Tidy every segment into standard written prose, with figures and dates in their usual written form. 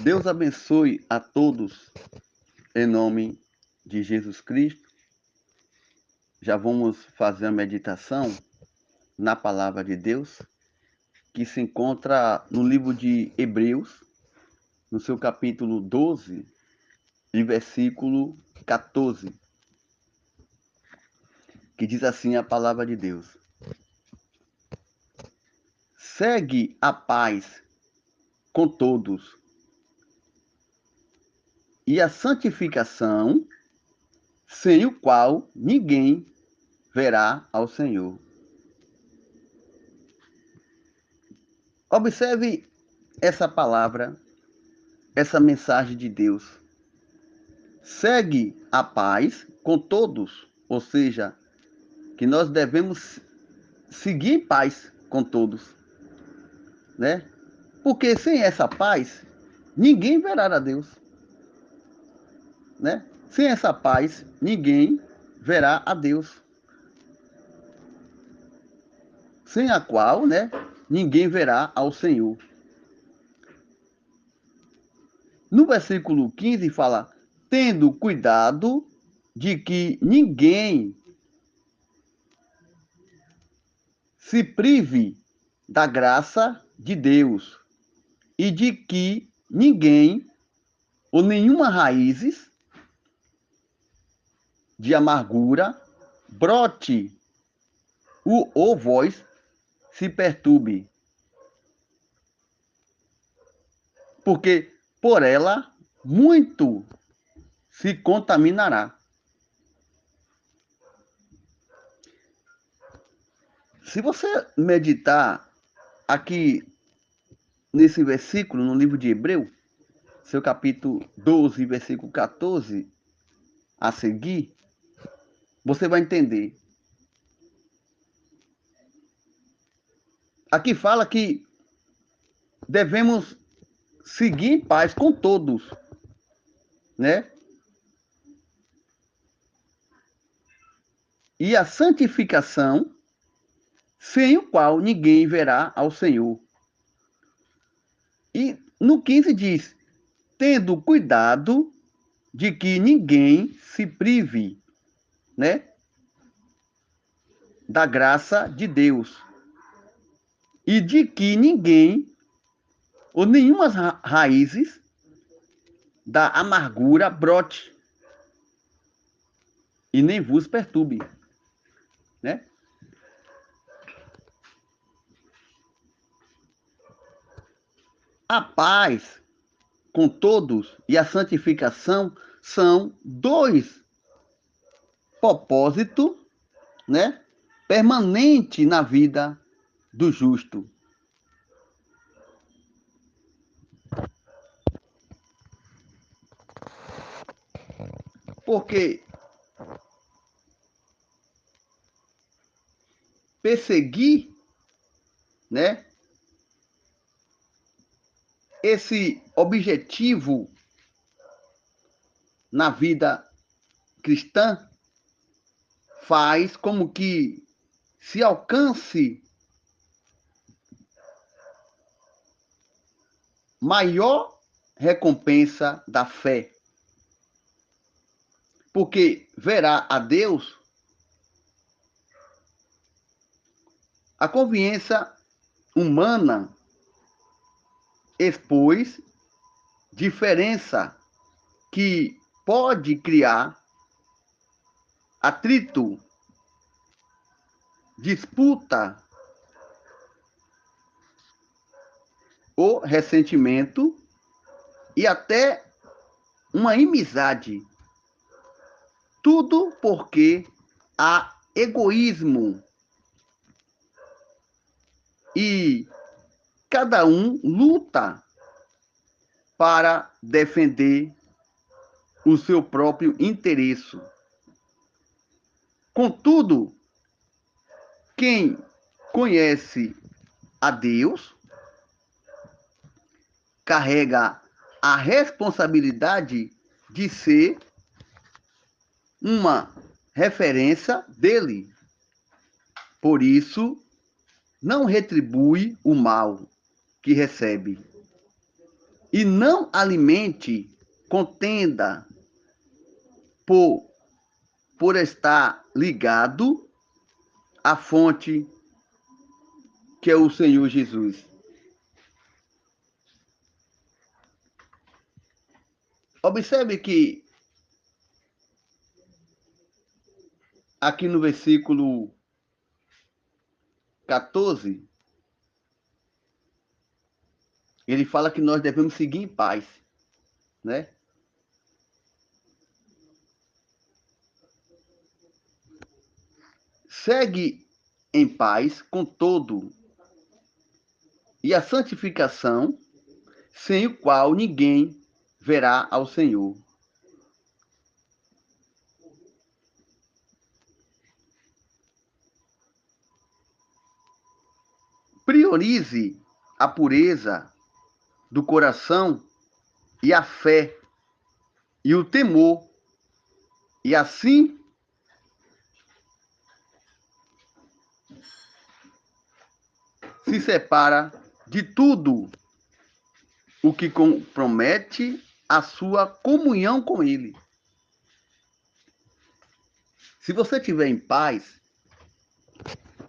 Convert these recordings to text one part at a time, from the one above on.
Deus abençoe a todos em nome de Jesus Cristo. Já vamos fazer a meditação na palavra de Deus, que se encontra no livro de Hebreus, no seu capítulo 12 e versículo 14, que diz assim a palavra de Deus: Segue a paz com todos e a santificação, sem o qual ninguém verá ao Senhor. Observe essa palavra, essa mensagem de Deus. Segue a paz com todos, ou seja, que nós devemos seguir em paz com todos, né? Porque sem essa paz, ninguém verá a Deus, né? Sem essa paz, ninguém verá a Deus. Sem a qual, né, ninguém verá ao Senhor. No versículo 15 fala: tendo cuidado de que ninguém se prive da graça de Deus e de que ninguém ou nenhuma raízes de amargura brote ou voz se perturbe, porque por ela muito se contaminará. Se você meditar aqui nesse versículo, no livro de Hebreu, seu capítulo 12, versículo 14, a seguir, você vai entender. Aqui fala que devemos seguir em paz com todos, né? E a santificação, sem o qual ninguém verá ao Senhor. E no 15 diz: tendo cuidado de que ninguém se prive, né, da graça de Deus e de que ninguém ou nenhuma raízes da amargura brote e nem vos perturbe, né? A paz com todos e a santificação são dois propósitos, né, permanente na vida do justo. Porque perseguir, né, esse objetivo na vida cristã faz como que se alcance maior recompensa da fé. Porque verá a Deus, a conveniência humana expôs diferença que pode criar atrito, disputa ou ressentimento e até uma inimizade. Tudo porque há egoísmo e cada um luta para defender o seu próprio interesse. Contudo, quem conhece a Deus carrega a responsabilidade de ser uma referência dele. Por isso, não retribui o mal que recebe. e não alimente contenda por estar ligado à fonte que é o Senhor Jesus. Observe que aqui no versículo 14, ele fala que nós devemos seguir em paz, né? Segue em paz com todo, e a santificação, sem o qual ninguém verá ao Senhor. Priorize a pureza do coração e a fé e o temor, e assim se separa de tudo o que compromete a sua comunhão com Ele. Se você estiver em paz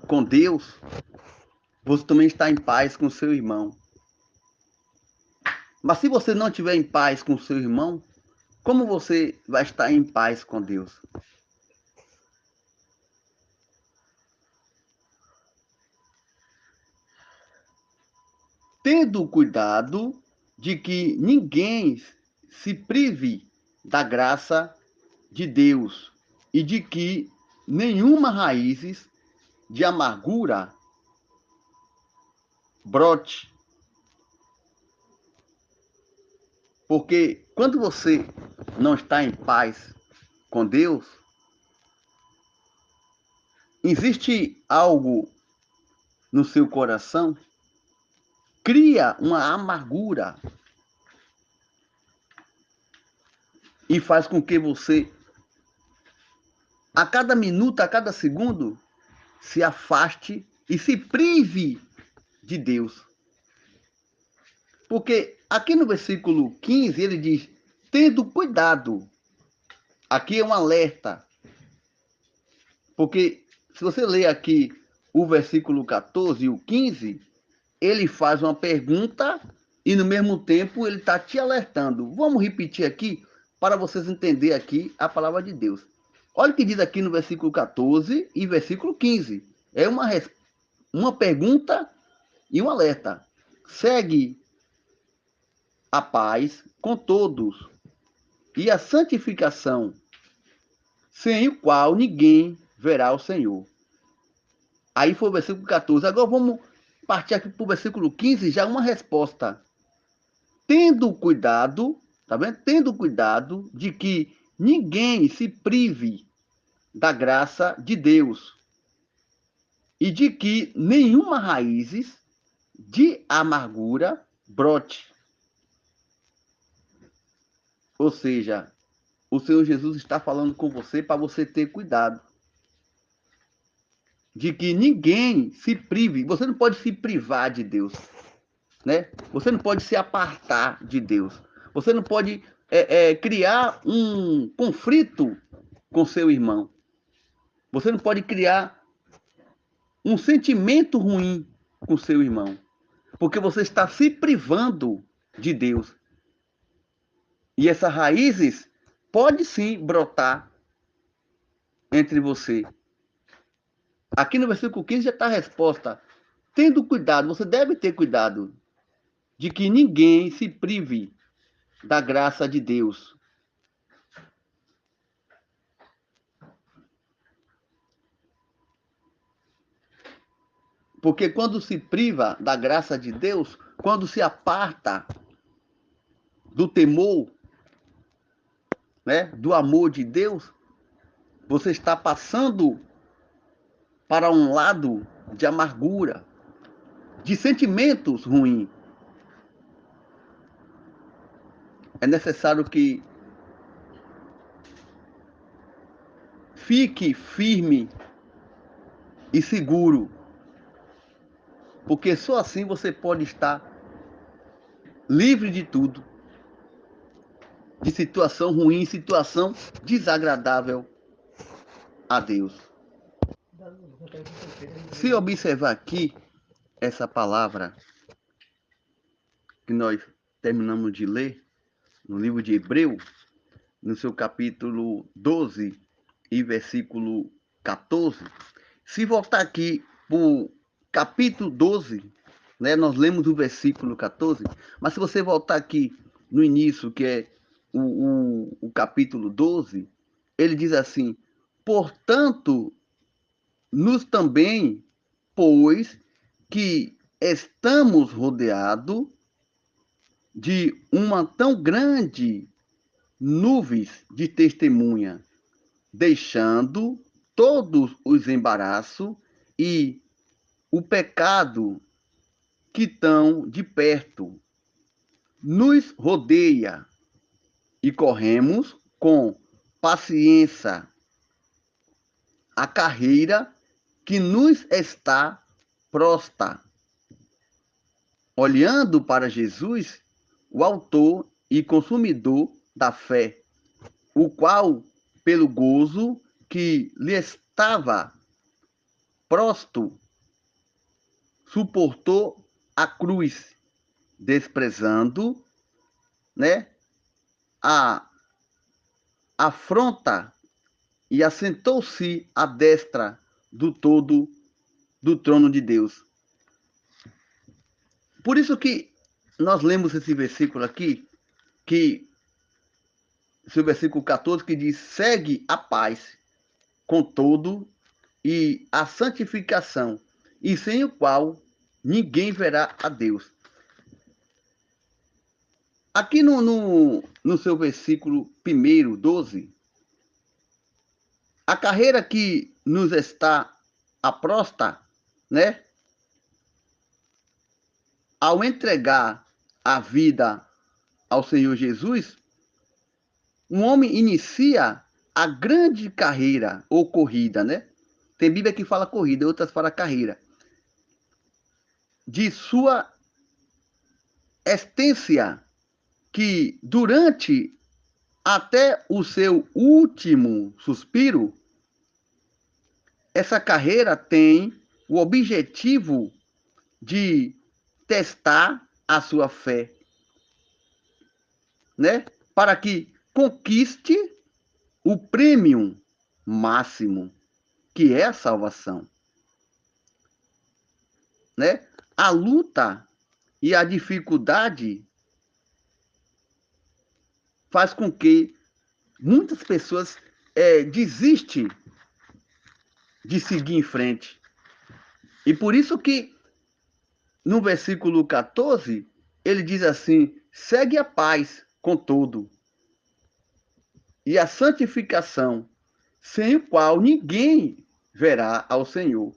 com Deus, você também está em paz com seu irmão. Mas se você não estiver em paz com seu irmão, como você vai estar em paz com Deus? Tendo cuidado de que ninguém se prive da graça de Deus e de que nenhuma raiz de amargura brote. Porque quando você não está em paz com Deus, existe algo no seu coração, cria uma amargura e faz com que você, a cada minuto, a cada segundo, se afaste e se prive de Deus. Porque aqui no versículo 15 ele diz: tendo cuidado. Aqui é um alerta. Porque se você ler aqui o versículo 14 e o 15, ele faz uma pergunta e no mesmo tempo ele está te alertando. Vamos repetir aqui para vocês entenderem aqui a palavra de Deus. Olha o que diz aqui no versículo 14 e versículo 15. É uma pergunta e um alerta. Segue a paz com todos e a santificação, sem o qual ninguém verá o Senhor. Aí foi o versículo 14. Agora vamos partir aqui para o versículo 15, já uma resposta. Tendo cuidado, tá vendo? Tendo cuidado de que ninguém se prive da graça de Deus e de que nenhuma raiz de amargura brote. Ou seja, o Senhor Jesus está falando com você para você ter cuidado. De que ninguém se prive. Você não pode se privar de Deus, né? Você não pode se apartar de Deus. Você não pode criar um conflito com seu irmão. Você não pode criar um sentimento ruim com seu irmão. Porque você está se privando de Deus. E essas raízes pode sim brotar entre você. Aqui no versículo 15 já está a resposta. Tendo cuidado, você deve ter cuidado de que ninguém se prive da graça de Deus. Porque quando se priva da graça de Deus, quando se aparta do temor, né, do amor de Deus, você está passando para um lado de amargura, de sentimentos ruins. É necessário que fique firme e seguro, porque só assim você pode estar livre de tudo, de situação ruim, situação desagradável a Deus. Se observar aqui essa palavra que nós terminamos de ler no livro de Hebreus, no seu capítulo 12 e versículo 14, se voltar aqui para o capítulo 12, né, nós lemos o versículo 14, mas se você voltar aqui no início, que é o capítulo 12, ele diz assim: portanto, nos também, pois que estamos rodeados de uma tão grande nuvens de testemunha, deixando todos os embaraços e o pecado que tão de perto, nos rodeia e corremos com paciência a carreira que nos está prosta, olhando para Jesus, o autor e consumidor da fé, o qual, pelo gozo que lhe estava prosto, suportou a cruz, desprezando, né, a afronta e assentou-se à destra do todo do trono de Deus. Por isso que nós lemos esse versículo aqui, que esse versículo 14, que diz: segue a paz com todo e a santificação, e sem o qual ninguém verá a Deus. Aqui no seu versículo 1, 12, a carreira que nos está aprosta, né? Ao entregar a vida ao Senhor Jesus, um homem inicia a grande carreira ou corrida, né? Tem Bíblia que fala corrida, outras fala carreira. De sua essência, que durante até o seu último suspiro, essa carreira tem o objetivo de testar a sua fé, né? Para que conquiste o prêmio máximo, que é a salvação, né? A luta e a dificuldade faz com que muitas pessoas desistem de seguir em frente. E por isso que no versículo 14, ele diz assim: segue a paz com todo e a santificação, sem o qual ninguém verá ao Senhor.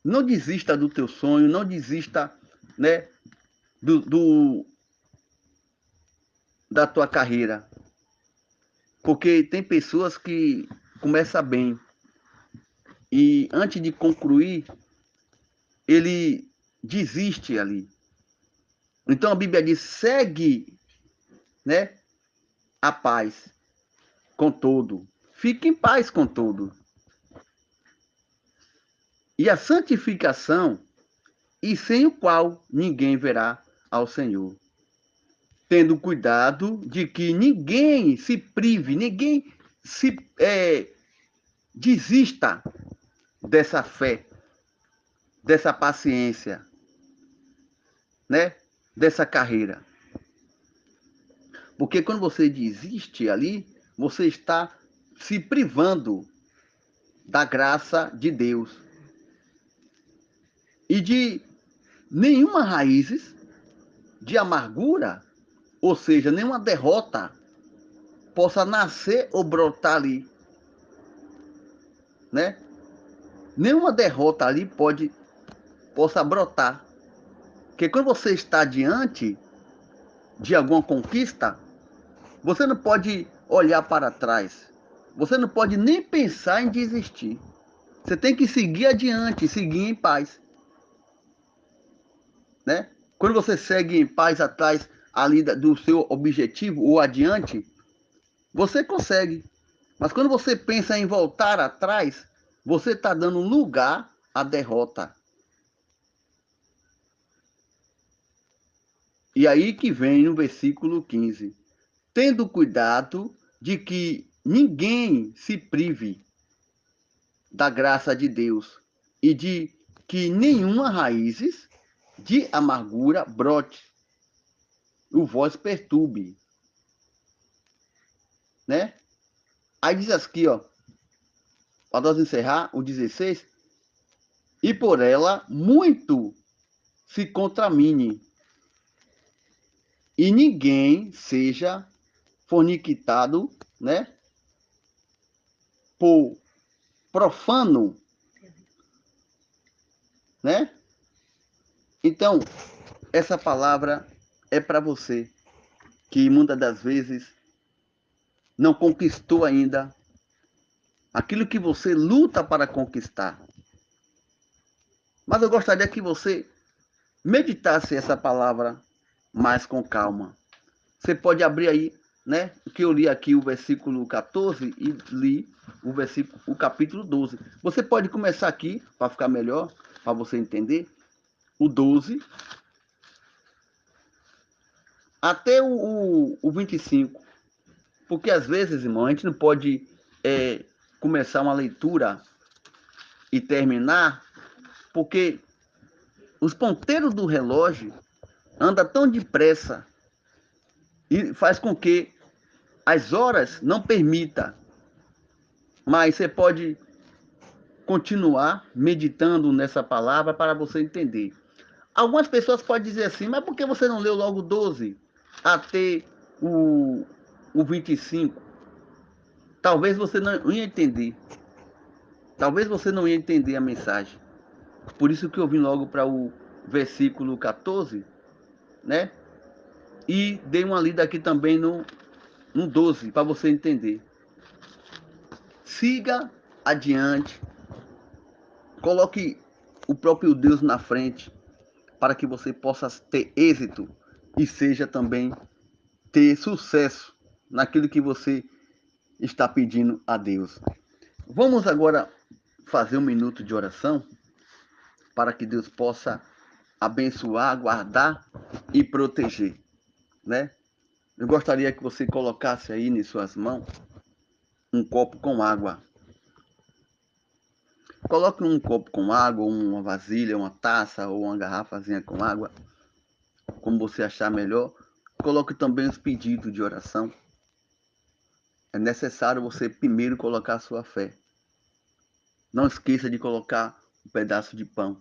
Não desista do teu sonho, não desista, né, da tua carreira. Porque tem pessoas que começam bem e antes de concluir, ele desiste ali. Então a Bíblia diz: segue, né, a paz com todo. Fique em paz com todo. E a santificação, e sem o qual ninguém verá ao Senhor. Tendo cuidado de que ninguém se prive, ninguém se desista dessa fé, dessa paciência, né? Dessa carreira. Porque quando você desiste ali, você está se privando da graça de Deus e de nenhuma raízes de amargura, ou seja, nenhuma derrota possa nascer ou brotar ali, né? Nenhuma derrota ali possa brotar. Porque quando você está diante de alguma conquista, você não pode olhar para trás. Você não pode nem pensar em desistir. Você tem que seguir adiante, seguir em paz, né? Quando você segue em paz atrás ali do seu objetivo ou adiante, você consegue. Mas quando você pensa em voltar atrás, você está dando lugar à derrota. E aí que vem no versículo 15. Tendo cuidado de que ninguém se prive da graça de Deus e de que nenhuma raízes de amargura brote, o vós perturbe, né? Aí diz aqui, ó, para nós encerrar, o 16, e por ela muito se contramine, e ninguém seja forniquitado, né? Por profano, né? Então, essa palavra é para você que muitas das vezes não conquistou ainda aquilo que você luta para conquistar. Mas eu gostaria que você meditasse essa palavra mais com calma. Você pode abrir aí, né? Que eu li aqui o versículo 14 e li o capítulo 12. Você pode começar aqui para ficar melhor, para você entender, o 12 até o 25. Porque às vezes, irmão, a gente não pode começar uma leitura e terminar, porque os ponteiros do relógio andam tão depressa e faz com que as horas não permita. Mas você pode continuar meditando nessa palavra para você entender. Algumas pessoas podem dizer assim, mas por que você não leu logo 12 até o 25? Talvez você não ia entender. Talvez você não ia entender a mensagem. Por isso que eu vim logo para o versículo 14, né? E dei uma lida aqui também no 12, para você entender. Siga adiante, coloque o próprio Deus na frente, para que você possa ter êxito e seja também ter sucesso naquilo que você está pedindo a Deus. Vamos agora fazer um minuto de oração para que Deus possa abençoar, guardar e proteger, né? Eu gostaria que você colocasse aí em suas mãos um copo com água. Coloque um copo com água, uma vasilha, uma taça ou uma garrafazinha com água, como você achar melhor. Coloque também os pedidos de oração. É necessário você primeiro colocar a sua fé. Não esqueça de colocar um pedaço de pão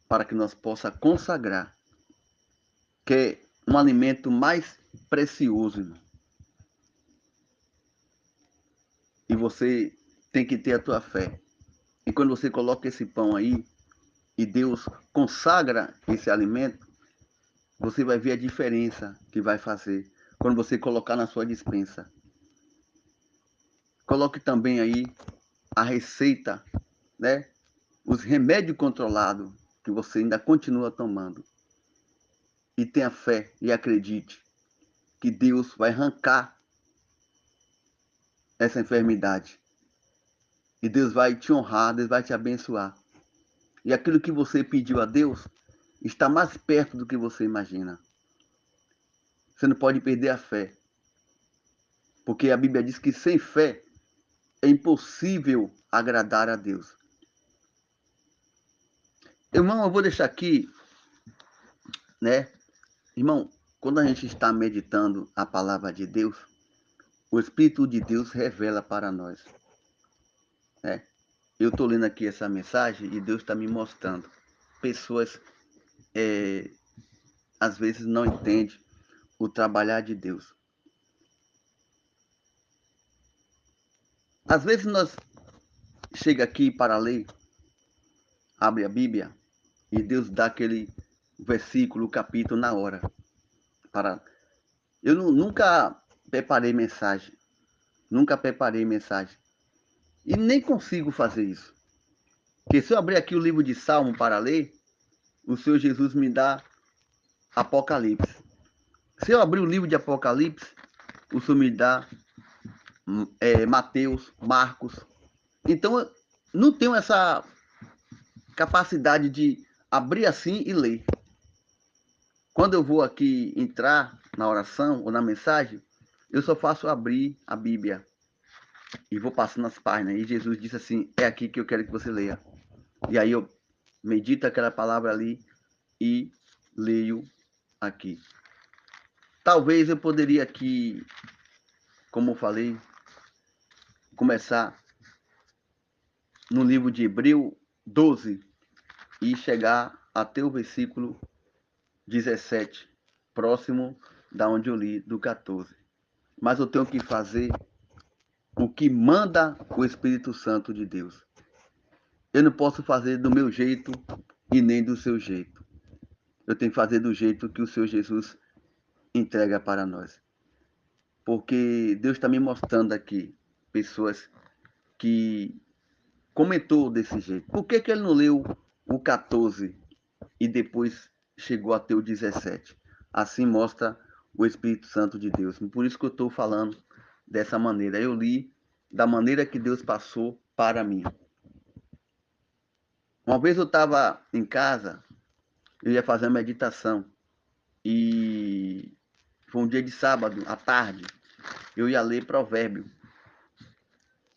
para que nós possa consagrar, que é um alimento mais precioso, irmão. E você tem que ter a tua fé. E quando você coloca esse pão aí e Deus consagra esse alimento, você vai ver a diferença que vai fazer quando você colocar na sua despensa. Coloque também aí a receita, né? Os remédios controlados que você ainda continua tomando. E tenha fé e acredite que Deus vai arrancar essa enfermidade. E Deus vai te honrar, Deus vai te abençoar. E aquilo que você pediu a Deus está mais perto do que você imagina. Você não pode perder a fé. Porque a Bíblia diz que sem fé é impossível agradar a Deus. Irmão, eu vou deixar aqui, né? Irmão, quando a gente está meditando a palavra de Deus, o Espírito de Deus revela para nós, né? Eu estou lendo aqui essa mensagem e Deus está me mostrando. Pessoas, às vezes, não entendem o trabalhar de Deus. Às vezes nós chega aqui para ler, abre a Bíblia e Deus dá aquele versículo, capítulo na hora. Eu nunca preparei mensagem, nunca preparei mensagem e nem consigo fazer isso. Porque se eu abrir aqui o livro de Salmo para ler, o Senhor Jesus me dá Apocalipse. Se eu abrir o livro de Apocalipse, o Senhor me dá Mateus, Marcos. Então, eu não tenho essa capacidade de abrir assim e ler. Quando eu vou aqui entrar na oração ou na mensagem, eu só faço abrir a Bíblia e vou passando as páginas. E Jesus disse assim: é aqui que eu quero que você leia. E aí eu medito aquela palavra ali e leio aqui. Talvez eu poderia aqui, como eu falei, começar no livro de Hebreu 12 e chegar até o versículo 17, próximo da onde eu li, do 14. Mas eu tenho que fazer o que manda o Espírito Santo de Deus. Eu não posso fazer do meu jeito e nem do seu jeito. Eu tenho que fazer do jeito que o Senhor Jesus entrega para nós. Porque Deus está me mostrando aqui pessoas que comentou desse jeito. Por que ele não leu o 14 e depois chegou até o 17? Assim mostra o Espírito Santo de Deus. Por isso que eu estou falando dessa maneira. Eu li da maneira que Deus passou para mim. Uma vez eu estava em casa, eu ia fazer uma meditação. E foi um dia de sábado, à tarde. Eu ia ler provérbio,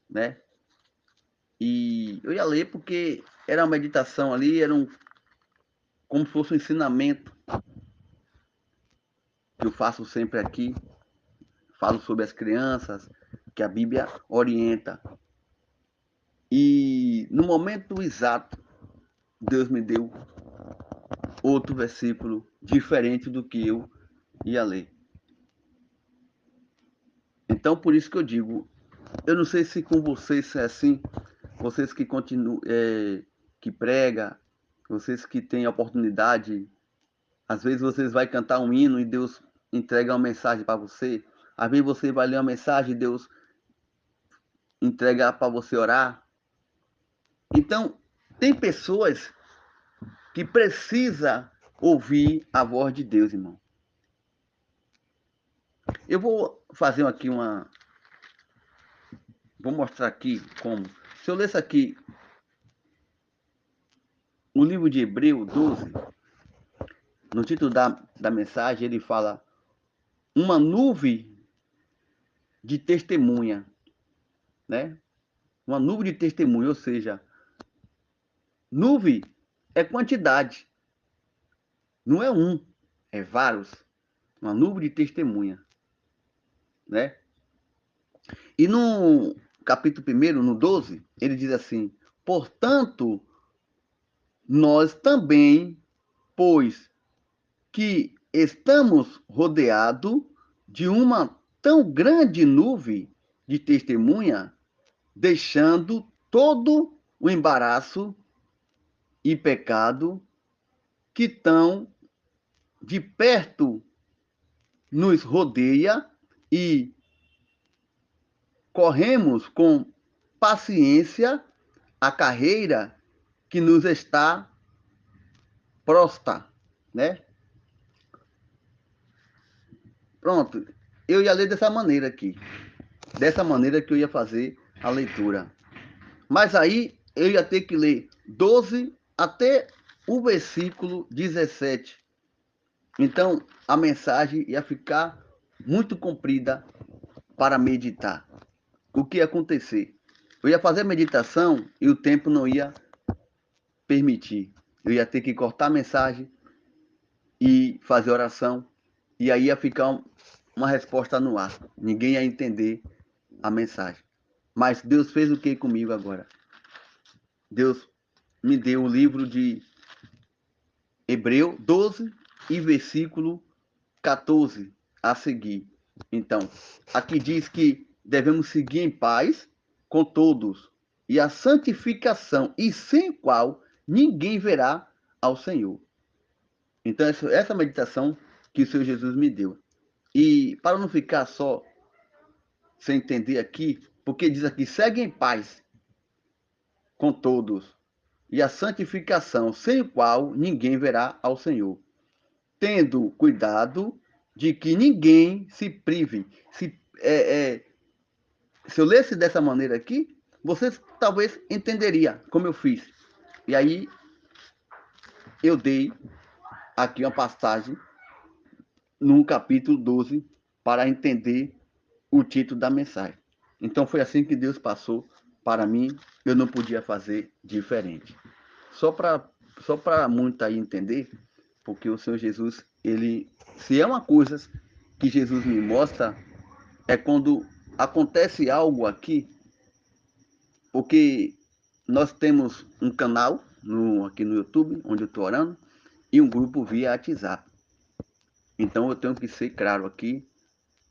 né? E eu ia ler porque era uma meditação ali, como se fosse um ensinamento que eu faço sempre aqui. Falo sobre as crianças, que a Bíblia orienta. E no momento exato, Deus me deu outro versículo diferente do que eu ia ler. Então, por isso que eu digo, eu não sei se com vocês é assim, vocês que continuam, que prega, vocês que têm a oportunidade, às vezes vocês vai cantar um hino e Deus entrega uma mensagem para você, às vezes você vai ler uma mensagem e Deus entrega para você orar. Então, tem pessoas que precisam ouvir a voz de Deus, irmão. Eu vou fazer aqui vou mostrar aqui como. Se eu ler isso aqui, o livro de Hebreu 12, no título da mensagem, ele fala uma nuvem de testemunha, né? Uma nuvem de testemunha, ou seja, nuvem é quantidade, não é um, é vários. Uma nuvem de testemunha, né? E no capítulo 1, no 12, ele diz assim: portanto, nós também, pois que estamos rodeados de uma tão grande nuvem de testemunha, deixando todo o embaraço e pecado que tão de perto nos rodeia e corremos com paciência a carreira que nos está posta, né? Pronto, eu ia ler dessa maneira aqui, dessa maneira que eu ia fazer a leitura. Mas aí eu ia ter que ler 12 até o versículo 17. Então a mensagem ia ficar muito comprida para meditar. O que ia acontecer? Eu ia fazer a meditação e o tempo não ia permitir. Eu ia ter que cortar a mensagem e fazer oração. E aí ia ficar uma resposta no ar. Ninguém ia entender a mensagem. Mas Deus fez o que comigo agora? Deus me deu o livro de Hebreu 12 e versículo 14 a seguir. Então, aqui diz que devemos seguir em paz com todos e a santificação, e sem qual ninguém verá ao Senhor. Então, essa meditação que o Senhor Jesus me deu. E para não ficar só sem entender aqui, porque diz aqui, segue em paz com todos, e a santificação, sem o qual ninguém verá ao Senhor. tendo cuidado de que ninguém se prive. Se eu lesse dessa maneira aqui, vocês talvez entenderia como eu fiz. E aí eu dei aqui uma passagem no capítulo 12 para entender o título da mensagem. Então foi assim que Deus passou para mim, eu não podia fazer diferente. Só para muito aí entender, porque o Senhor Jesus, ele, se é uma coisa que Jesus me mostra, é quando acontece algo aqui, porque nós temos um canal aqui no YouTube, onde eu estou orando, e um grupo via WhatsApp. Então eu tenho que ser claro aqui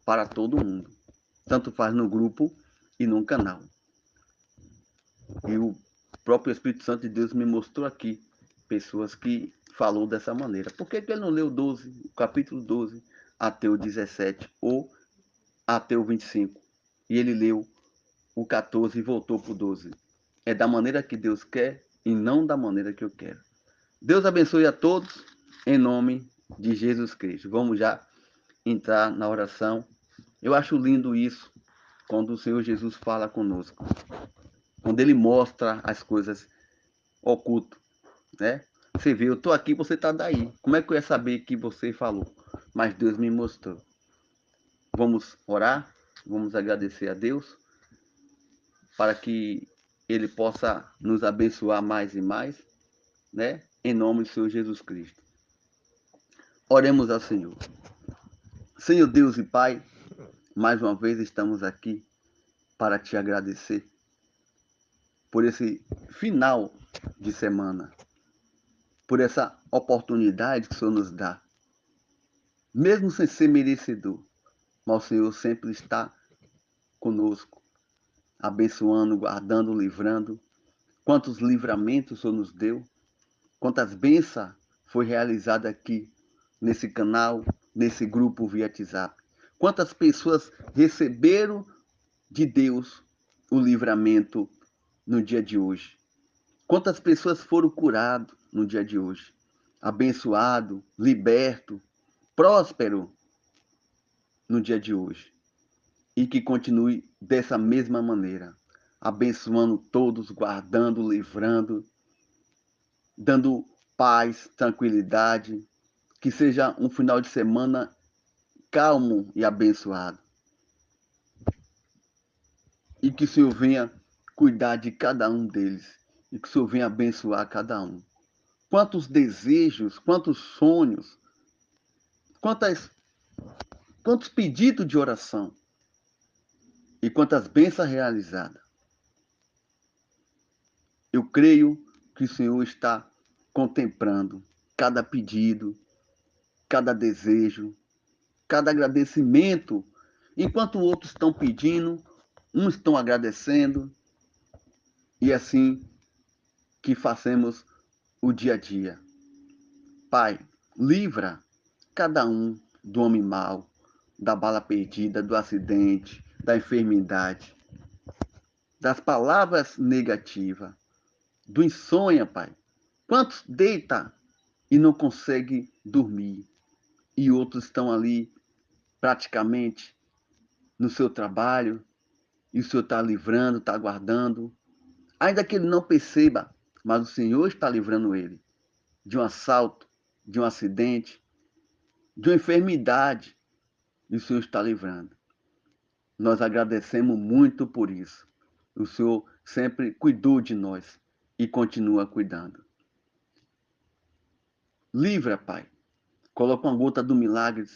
para todo mundo. Tanto faz no grupo e no canal. E o próprio Espírito Santo de Deus me mostrou aqui pessoas que falou dessa maneira. Por que ele não leu 12, o capítulo 12 até o 17 ou até o 25? E ele leu o 14 e voltou para o 12. É da maneira que Deus quer e não da maneira que eu quero. Deus abençoe a todos em nome de Jesus Cristo. Vamos já entrar na oração. Eu acho lindo isso quando o Senhor Jesus fala conosco. Quando ele mostra as coisas ocultas, né? Você vê, eu estou aqui, você está daí. Como é que eu ia saber que você falou? Mas Deus me mostrou. Vamos orar, vamos agradecer a Deus para que Ele possa nos abençoar mais e mais, né? Em nome do Senhor Jesus Cristo. Oremos ao Senhor. Senhor Deus e Pai, mais uma vez estamos aqui para te agradecer por esse final de semana, por essa oportunidade que o Senhor nos dá, mesmo sem ser merecedor, mas o Senhor sempre está conosco, abençoando, guardando, livrando. Quantos livramentos o Senhor nos deu, quantas bênçãos foi realizada aqui, nesse canal, nesse grupo via WhatsApp. Quantas pessoas receberam de Deus o livramento no dia de hoje. Quantas pessoas foram curadas no dia de hoje, abençoado, liberto, próspero no dia de hoje. E que continue dessa mesma maneira, abençoando todos, guardando, livrando, dando paz, tranquilidade, que seja um final de semana calmo e abençoado. E que o Senhor venha cuidar de cada um deles, e que o Senhor venha abençoar cada um. Quantos desejos, quantos sonhos, quantos pedidos de oração e quantas bênçãos realizadas. Eu creio que o Senhor está contemplando cada pedido, cada desejo, cada agradecimento. Enquanto outros estão pedindo, uns estão agradecendo, e assim que fazemos o dia a dia. Pai, livra cada um do homem mau, da bala perdida, do acidente, da enfermidade, das palavras negativas, do insônia, Pai. Quantos deita e não consegue dormir, e outros estão ali praticamente no seu trabalho, e o Senhor está livrando, está guardando, ainda que ele não perceba, mas o Senhor está livrando ele de um assalto, de um acidente, de uma enfermidade, e o Senhor está livrando. Nós agradecemos muito por isso. O Senhor sempre cuidou de nós e continua cuidando. Livra, Pai. Coloca uma gota do milagre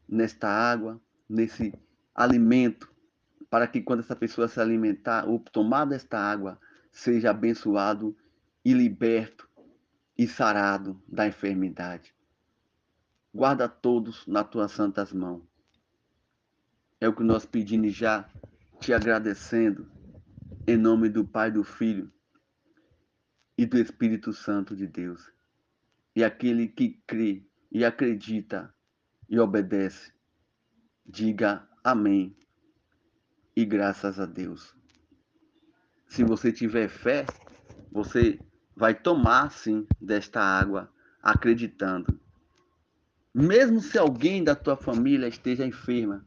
nesta água, nesse alimento, para que quando essa pessoa se alimentar ou tomar desta água, seja abençoado e liberto e sarado da enfermidade. Guarda todos nas tuas santas mãos. É o que nós pedimos já, te agradecendo, em nome do Pai, do Filho e do Espírito Santo de Deus. E aquele que crê e acredita e obedece, diga amém e graças a Deus. Se você tiver fé, você vai tomar sim desta água, acreditando. Mesmo se alguém da tua família esteja enferma,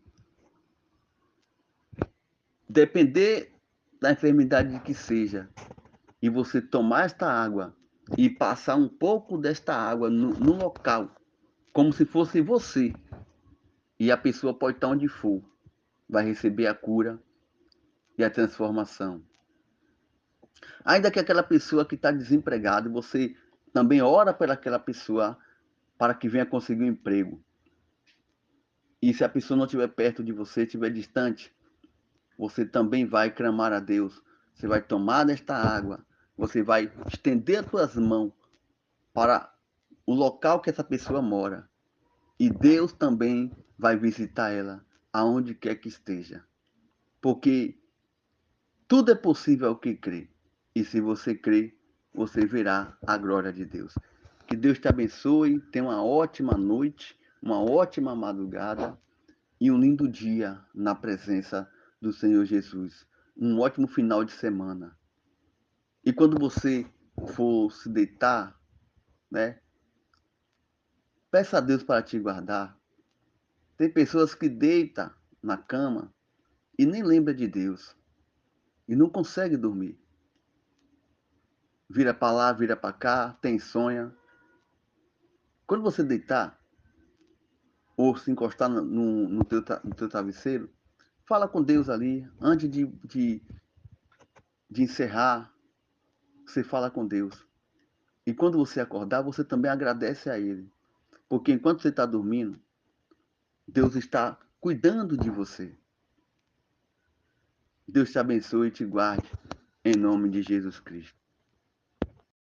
depender da enfermidade que seja, e você tomar esta água e passar um pouco desta água no local, como se fosse você, e a pessoa pode estar onde for, vai receber a cura e a transformação. Ainda que aquela pessoa que está desempregada, você também ora pelaquela pessoa para que venha conseguir um emprego. E se a pessoa não estiver perto de você, estiver distante, você também vai clamar a Deus. Você vai tomar desta água, você vai estender as suas mãos para o local que essa pessoa mora. E Deus também vai visitar ela, aonde quer que esteja. Porque tudo é possível ao que crê. E se você crê, você verá a glória de Deus. Que Deus te abençoe, tenha uma ótima noite, uma ótima madrugada e um lindo dia na presença do Senhor Jesus. Um ótimo final de semana. E quando você for se deitar, né, peça a Deus para te guardar. Tem pessoas que deitam na cama e nem lembra de Deus e não consegue dormir. Vira para lá, vira para cá, tem sonha. Quando você deitar ou se encostar no teu travesseiro, fala com Deus ali. Antes de encerrar, você fala com Deus. E quando você acordar, você também agradece a Ele. Porque enquanto você está dormindo, Deus está cuidando de você. Deus te abençoe e te guarde, em nome de Jesus Cristo.